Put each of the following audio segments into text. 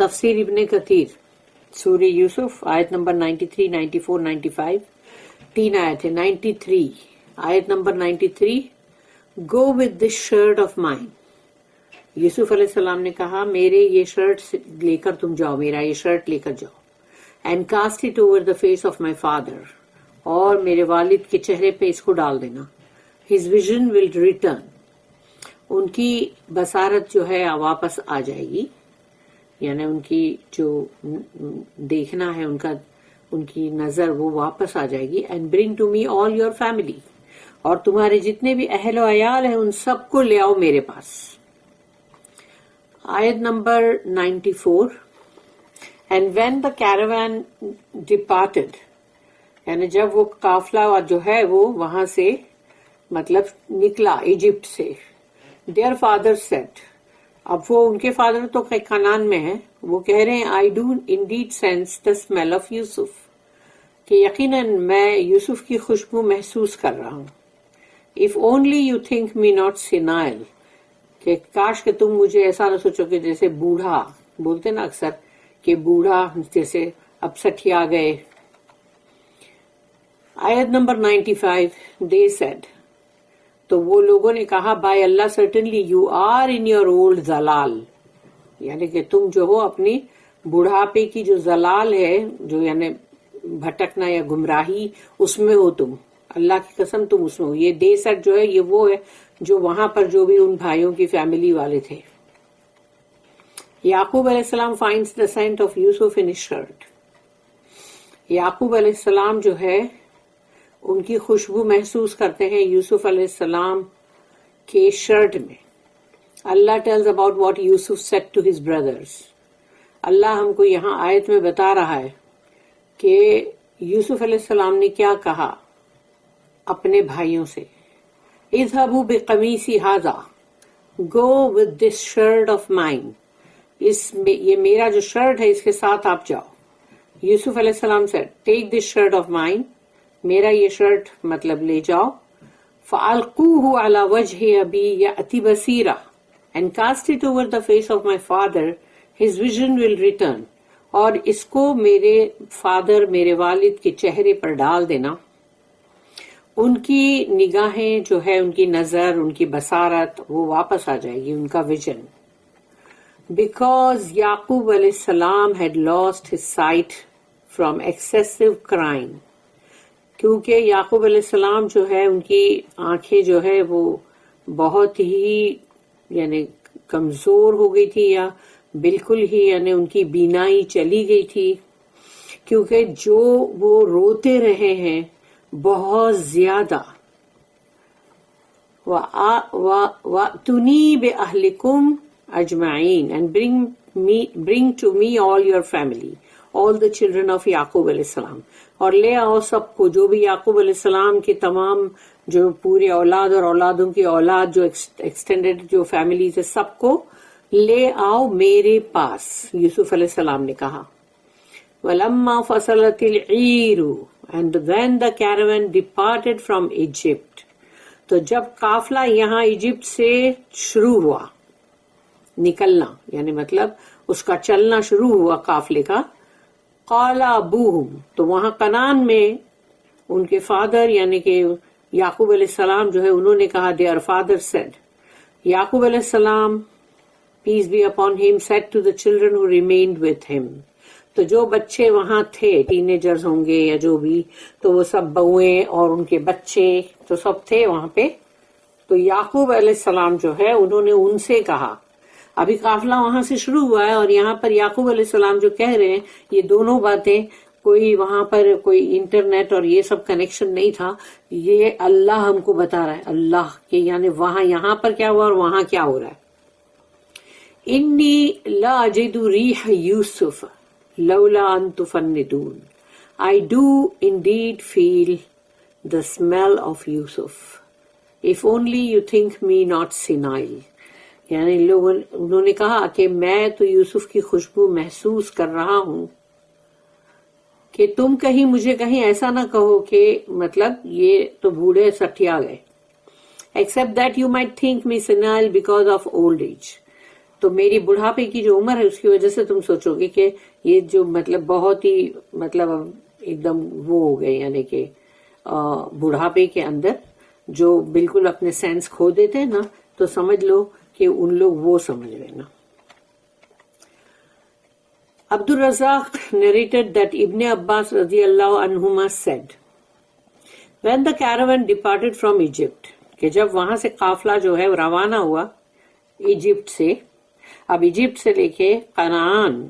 تفسیر ابن کثیر سورہ یوسف آیت نمبر 93, 94, 95 تین آیت ہے. 93 آیت نمبر 93 go with this shirt of mine. یوسف علیہ السلام نے کہا میرے یہ شرٹ لے کر تم جاؤ, میرا یہ شرٹ لے کر جاؤ. And cast it over the face of my father, اور میرے والد کے چہرے پہ اس کو ڈال دینا. ہز ویژن ول ریٹرن, ان کی بصارت جو ہے واپس آ جائے گی, یعنی ان کی جو دیکھنا ہے ان کی نظر وہ واپس آ جائے گی. And bring to me all your family, اور تمہارے جتنے بھی اہل و عیال ہیں ان سب کو لے آؤ میرے پاس. آیت نمبر 94 اینڈ وین دا کیراوان ڈپارٹڈ, یعنی جب وہ قافلہ جو ہے وہ وہاں سے مطلب نکلا ایجپٹ سے. دیئر فادر سیڈ, اب وہ ان کے فادر تو کنعان میں ہیں, وہ کہہ رہے ہیں I do indeed sense the smell of Yusuf, کہ یقیناً میں یوسف کی خوشبو محسوس کر رہا ہوں. If only you think me not senile, کہ کاش کہ تم مجھے ایسا نہ سوچو کہ جیسے بوڑھا, بولتے نا اکثر کہ بوڑھا جیسے اب سٹھیا گئے. آیت نمبر 95 دے سیڈ, تو وہ لوگوں نے کہا by Allah certainly you are in your old زلال, یعنی کہ تم جو ہو اپنی بڑھاپے کی جو زلال ہے, جو یعنی بھٹکنا یا گمراہی, اس میں ہو تم. اللہ کی قسم تم اس میں ہو. یہ دے سیٹ جو ہے یہ وہ ہے جو وہاں پر جو بھی ان بھائیوں کی فیملی والے تھے. یعقوب علیہ السلام finds the scent of Yusuf in his shirt. یعقوب علیہ السلام جو ہے ان کی خوشبو محسوس کرتے ہیں یوسف علیہ السلام کے شرٹ میں. Allah tells about what Yusuf said to his brothers. اللہ ہم کو یہاں آیت میں بتا رہا ہے کہ یوسف علیہ السلام نے کیا کہا اپنے بھائیوں سے. اذهبوا بقمیصی ھذا, go with this shirt of mine, یہ میرا جو شرٹ ہے اس کے ساتھ آپ جاؤ. یوسف علیہ السلام سے ٹیک دس شرٹ آف مائن, میرا یہ شرٹ مطلب لے جاؤ. فَأَلْقُوهُ عَلَى وَجْهِ أَبِي يَأْتِ بَصِيرًا and cast it over the face of my father, his vision will return. اور اس کو میرے فادر, میرے والد کے چہرے پر ڈال دینا, ان کی نگاہیں جو ہے, ان کی نظر, ان کی بصارت وہ واپس آ جائے گی, ان کا ویژن. Because Yaqub علیہ السلام had lost his sight from excessive crying, کیونکہ یعقوب علیہ السلام جو ہے ان کی آنکھیں جو ہے وہ بہت ہی یعنی کمزور ہو گئی تھی, یا بالکل ہی یعنی ان کی بینائی چلی گئی تھی, کیونکہ جو وہ روتے رہے ہیں بہت زیادہ. وَأْتُونِي بِأَهْلِكُمْ أَجْمَعِينَ and bring to me all your family, all the children of یعقوب علیہ السلام, اور لے آؤ سب کو, جو بھی یعقوب علیہ السلام کے تمام جو پورے اولاد اور اولادوں کی اولاد جو ایکسٹینڈیڈ جو فیملیز ہے سب کو لے آؤ میرے پاس. یوسف علیہ السلام نے کہا. وَلَمَّا فَصَلَتِ الْعِيرُ and when the caravan departed from Egypt, تو جب قافلہ یہاں ایجپٹ سے شروع ہوا نکلنا, یعنی مطلب اس کا چلنا شروع ہوا قافلے کا. قال ابوہم, تو وہاں کنعان میں ان کے فادر یعنی کہ یعقوب علیہ السلام جو ہے انہوں نے کہا دیئر فادر سیڈ. یعقوب علیہ السلام peace be upon him said to the children who remained with him, تو جو بچے وہاں تھے, ٹینیجرز ہوں گے یا جو بھی, تو وہ سب بہویں اور ان کے بچے تو سب تھے وہاں پہ. تو یعقوب علیہ السلام جو ہے انہوں نے ان سے کہا, ابھی قافلہ وہاں سے شروع ہوا ہے اور یہاں پر یعقوب علیہ السلام جو کہہ رہے ہیں یہ دونوں باتیں, کوئی وہاں پر کوئی انٹرنیٹ اور یہ سب کنیکشن نہیں تھا, یہ اللہ ہم کو بتا رہا ہے, اللہ کہ یعنی وہاں یہاں پر کیا ہوا اور وہاں کیا ہو رہا ہے. انی لا اجد ریح یوسف لولا ان تفندون, I do indeed feel the smell of Yusuf, if only you think me not senile. یعنی انہوں نے کہا کہ میں تو یوسف کی خوشبو محسوس کر رہا ہوں, کہ تم کہیں مجھے کہیں ایسا نہ کہو کہ مطلب یہ تو بوڑھے سٹھیا گئے. Except that you might think me senile because of old age. تو میری بڑھاپے کی جو عمر ہے اس کی وجہ سے تم سوچو گے کہ یہ جو مطلب بہت ہی مطلب ایک دم وہ ہو گئے، یعنی کہ بڑھاپے کے اندر جو بالکل اپنے سینس کھو دیتے ہیں نا، تو سمجھ لو کہ ان لوگ وہ سمجھ رہے نا. عبد الرزاق narrated that Ibn Abbas radiallahu anhuma said, when the caravan departed from Egypt, کہ جب وہاں سے قافلہ جو ہے روانہ ہوا ایجپٹ سے، اب ایجپٹ سے لے کے کنعان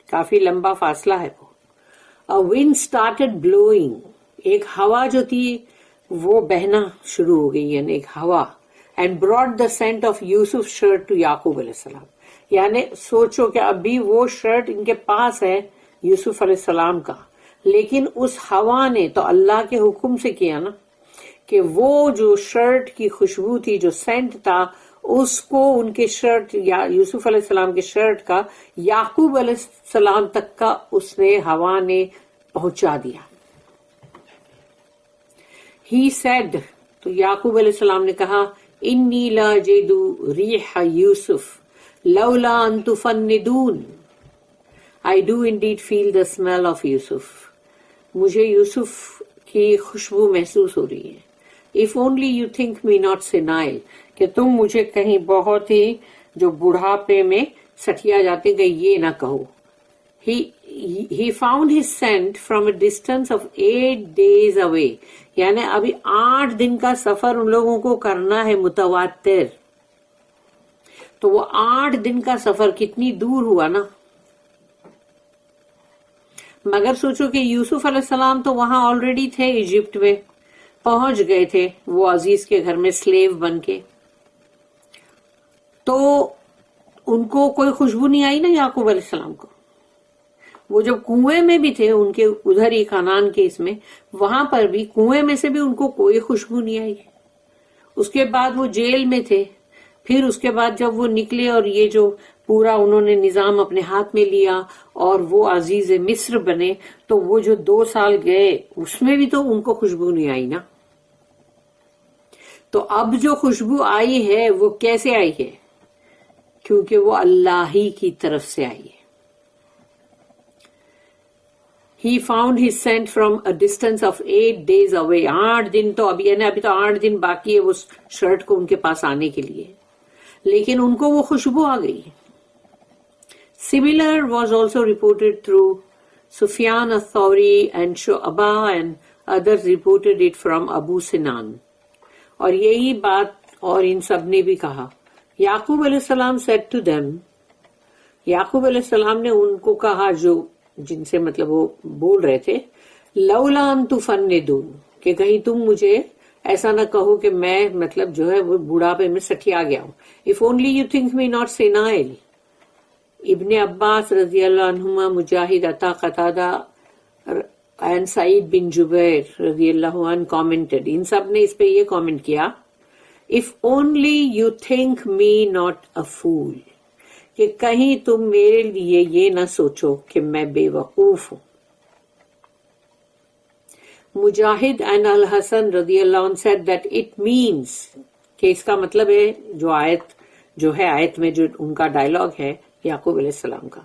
کافی لمبا فاصلہ ہے وہ. A wind started blowing، ایک ہوا جو تھی وہ بہنا شروع ہو گئی، یعنی ایک ہوا. And brought the scent of Yusuf's shirt to یعقوب علیہ السلام. یعنی سوچو کہ ابھی وہ شرٹ ان کے پاس ہے یوسف علیہ السلام کا، لیکن اس ہوا نے تو اللہ کے حکم سے کیا نا کہ وہ جو شرٹ کی خوشبو تھی، جو سینٹ تھا، اس کو ان کے شرٹ یا یوسف علیہ السلام کے شرٹ کا یعقوب علیہ السلام تک کا اس نے ہوا نے پہنچا دیا. He said، تو یعقوب علیہ السلام نے کہا، انی لا جیدو ریح یوسف لولا ان تفندون. I do indeed feel the smell of یوسف. مجھے یوسف کی خوشبو محسوس ہو رہی ہے. If only you think me not senile، کہ تم مجھے کہیں بہت ہی جو بڑھاپے میں سٹیا جاتے گئے یہ نہ کہو. He found his scent from a distance of 8 days away، یعنی ابھی 8 دن کا سفر ان لوگوں کو کرنا ہے متواتر. تو وہ 8 دن کا سفر کتنی دور ہوا نا. مگر سوچو کہ یوسف علیہ السلام تو وہاں آلریڈی تھے، ایجپٹ میں پہنچ گئے تھے وہ عزیز کے گھر میں سلیو بن کے، تو ان کو کوئی خوشبو نہیں آئی نا یعقوب علیہ السلام کو. وہ جب کنویں میں بھی تھے ان کے ادھر ہی کنعان کے اس میں، وہاں پر بھی کنویں میں سے بھی ان کو کوئی خوشبو نہیں آئی. اس کے بعد وہ جیل میں تھے، پھر اس کے بعد جب وہ نکلے اور یہ جو پورا انہوں نے نظام اپنے ہاتھ میں لیا اور وہ عزیز مصر بنے، تو وہ جو 2 سال گئے اس میں بھی تو ان کو خوشبو نہیں آئی نا. تو اب جو خوشبو آئی ہے وہ کیسے آئی ہے؟ کیونکہ وہ اللہ ہی کی طرف سے آئی ہے. He found his scent from a distance of 8 days away. 8 دن تو ابھی ہے نا، ابھی تو 8 دن باقی ہے وہ شرٹ کو ان کے پاس آنے کے لیے، لیکن ان کو وہ خوشبو آ گئی. Similar was also reported through Sufyan al-Thawri and Shu'bah, and others reported it from Abu Sinan. اور یہی بات اور ان سب نے بھی کہا. یعقوب علیہ السلام said to them، یعقوب علیہ السلام نے ان کو کہا جو جن سے مطلب وہ بول رہے تھے، لولا ان تفندون، کہ کہیں تم مجھے ایسا نہ کہو کہ میں مطلب جو ہے وہ بڑھاپے میں سٹیا گیا ہوں. If only you think me not senile. ابن عباس رضی اللہ عنہما، مجاہد، عطا، قتادہ and سعید بن جبیر رضی اللہ عنہ commented، ان سب نے اس پہ یہ کامنٹ کیا، if only you think me not a fool، کہ کہیں تم میرے لیے یہ نہ سوچو کہ میں بے وقوف ہوں. مجاہد and الحسن رضی اللہ عنہ said that it means، کہ اس کا مطلب ہے جو آیت جو ہے، آیت میں جو ان کا ڈائلاگ ہے یعقوب علیہ السلام کا،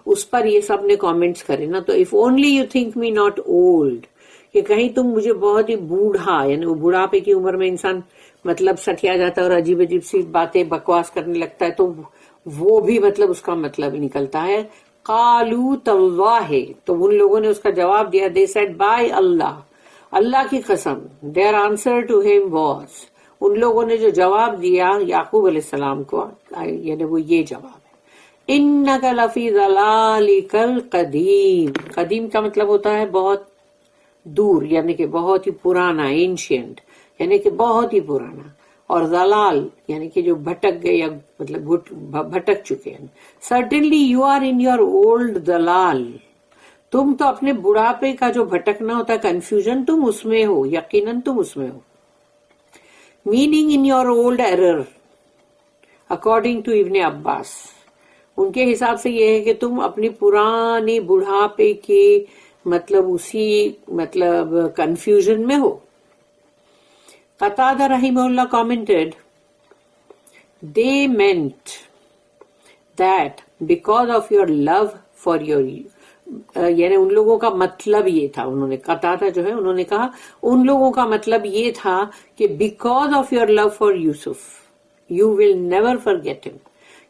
اس پر یہ سب نے کامنٹس کرے نا. تو if only you think me not old، کہ کہیں تم مجھے بہت ہی بوڑھا، یعنی وہ بڑھاپے کی عمر میں انسان مطلب سٹیا جاتا ہے اور عجیب عجیب سی باتیں بکواس کرنے لگتا ہے، تو وہ بھی مطلب اس کا مطلب نکلتا ہے. قالوا تاللہ، تو ان لوگوں نے اس کا جواب دیا، they said by اللہ، اللہ کی قسم. their answer to him was، ان لوگوں نے جو جواب دیا یعقوب علیہ السلام کو، یعنی وہ یہ جواب ہے، انک لفی ضلالک القدیم. قدیم کا مطلب ہوتا ہے بہت دور، یعنی کہ بہت ہی پرانا، اینشینٹ، یعنی کہ بہت ہی پرانا. اور ضلال یعنی کہ جو بھٹک گئے یا مطلب بھٹک چکے ہیں. Certainly you are in your old ضلال، تم تو اپنے بڑھاپے کا جو بھٹکنا ہوتا ہے، کنفیوژن، تم اس میں ہو، یقیناً تم اس میں ہو. Meaning in your old error according to Ibn Abbas, ان کے حساب سے یہ ہے کہ تم اپنی پرانی بڑھاپے کے مطلب اسی مطلب کنفیوژن میں ہو. قتادہ رحمہ اللہ commented، they meant that because of your love for your یعنی ان لوگوں کا مطلب یہ تھا, انہوں نے قتادہ جو ہے انہوں نے کہا ان لوگوں کا مطلب یہ تھا کہ because of your love for Yusuf you will never forget him,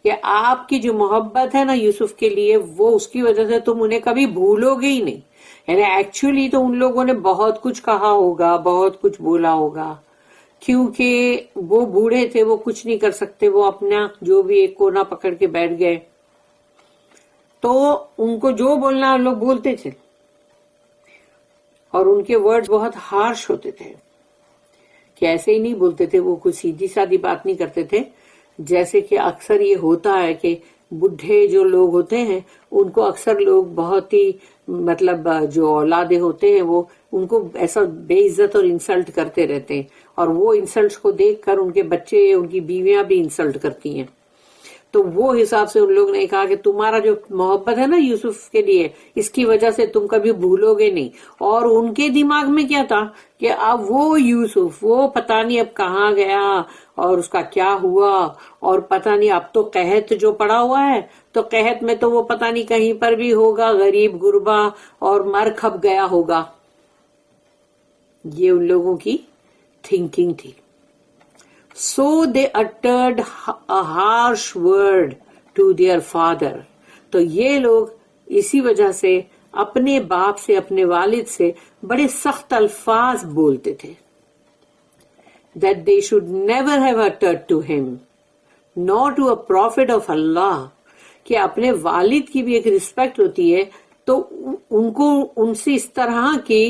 کہ آپ کی جو محبت ہے نا یوسف کے لیے وہ اس کی وجہ سے تم انہیں کبھی بھولو گے ہی نہیں. یعنی ایکچولی تو ان لوگوں نے بہت کچھ کہا ہوگا, بہت کچھ بولا ہوگا, کیونکہ وہ بوڑھے تھے, وہ کچھ نہیں کر سکتے, وہ اپنا جو بھی ایک کونا پکڑ کے بیٹھ گئے, تو ان کو جو بولنا لوگ بولتے تھے, اور ان کے ورڈ بہت ہارش ہوتے تھے, کہ ایسے ہی نہیں بولتے تھے, وہ کوئی سیدھی سادھی بات نہیں کرتے تھے. جیسے کہ اکثر یہ ہوتا ہے کہ بڈھے جو لوگ ہوتے ہیں ان کو اکثر لوگ بہت ہی مطلب جو اولادیں ہوتے ہیں وہ ان کو ایسا بے عزت اور انسلٹ کرتے رہتے ہیں, اور وہ انسلٹس کو دیکھ کر ان کے بچے ان کی بیویاں بھی انسلٹ کرتی ہیں. تو وہ حساب سے ان لوگ نے کہا کہ تمہارا جو محبت ہے نا یوسف کے لیے اس کی وجہ سے تم کبھی بھولو گے نہیں. اور ان کے دماغ میں کیا تھا کہ اب وہ یوسف وہ پتہ نہیں اب کہاں گیا اور اس کا کیا ہوا, اور پتہ نہیں اب تو قحط جو پڑا ہوا ہے تو قحط میں تو وہ پتہ نہیں کہیں پر بھی ہوگا غریب غربا اور مر کھپ گیا ہوگا. یہ ان لوگوں کی تھنکنگ تھی. So they uttered a harsh word to their father. تو یہ لوگ اسی وجہ سے اپنے باپ سے اپنے والد سے بڑے سخت الفاظ بولتے تھے. That they should never have uttered to him, nor to a prophet of Allah. کہ اپنے والد کی بھی ایک رسپیکٹ ہوتی ہے, تو ان کو ان سے اس طرح کی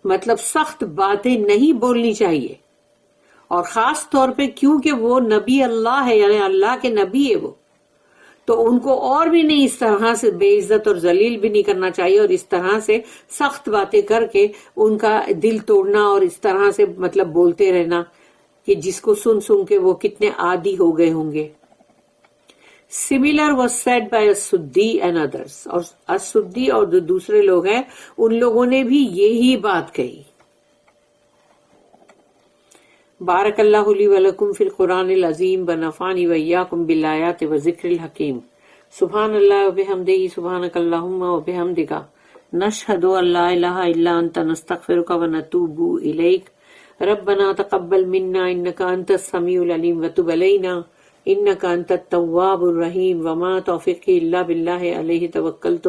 مطلب سخت باتیں نہیں بولنی چاہیے, اور خاص طور پہ کیونکہ وہ نبی اللہ ہے, یعنی اللہ کے نبی ہے وہ, تو ان کو اور بھی نہیں اس طرح سے بے عزت اور ذلیل بھی نہیں کرنا چاہیے, اور اس طرح سے سخت باتیں کر کے ان کا دل توڑنا اور اس طرح سے مطلب بولتے رہنا کہ جس کو سن سن کے وہ کتنے عادی ہو گئے ہوں گے. Similar was said by As-Suddi and others. اور As-Suddi اور جو دوسرے لوگ ہیں ان لوگوں نے بھی یہی بات کہی. بارک اللہ لی ولکم فی القرآن العظیم ونفعنی وإیاکم بالآیات وذکر الحکیم. سبحان اللہ وبحمدہ سبحانک اللہم وبحمدک نشہد ان لا الہ الا انت نستغفرک ونتوب الیک. ربنا تقبل منا انک انت السمیع العلیم وتب علینا انک انت التواب الرحیم. وما توفیقی الا باللہ علیہ توکلت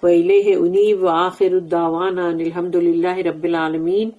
والیہ انیب. وآخر الدعوانا ان الحمد للہ رب العالمین.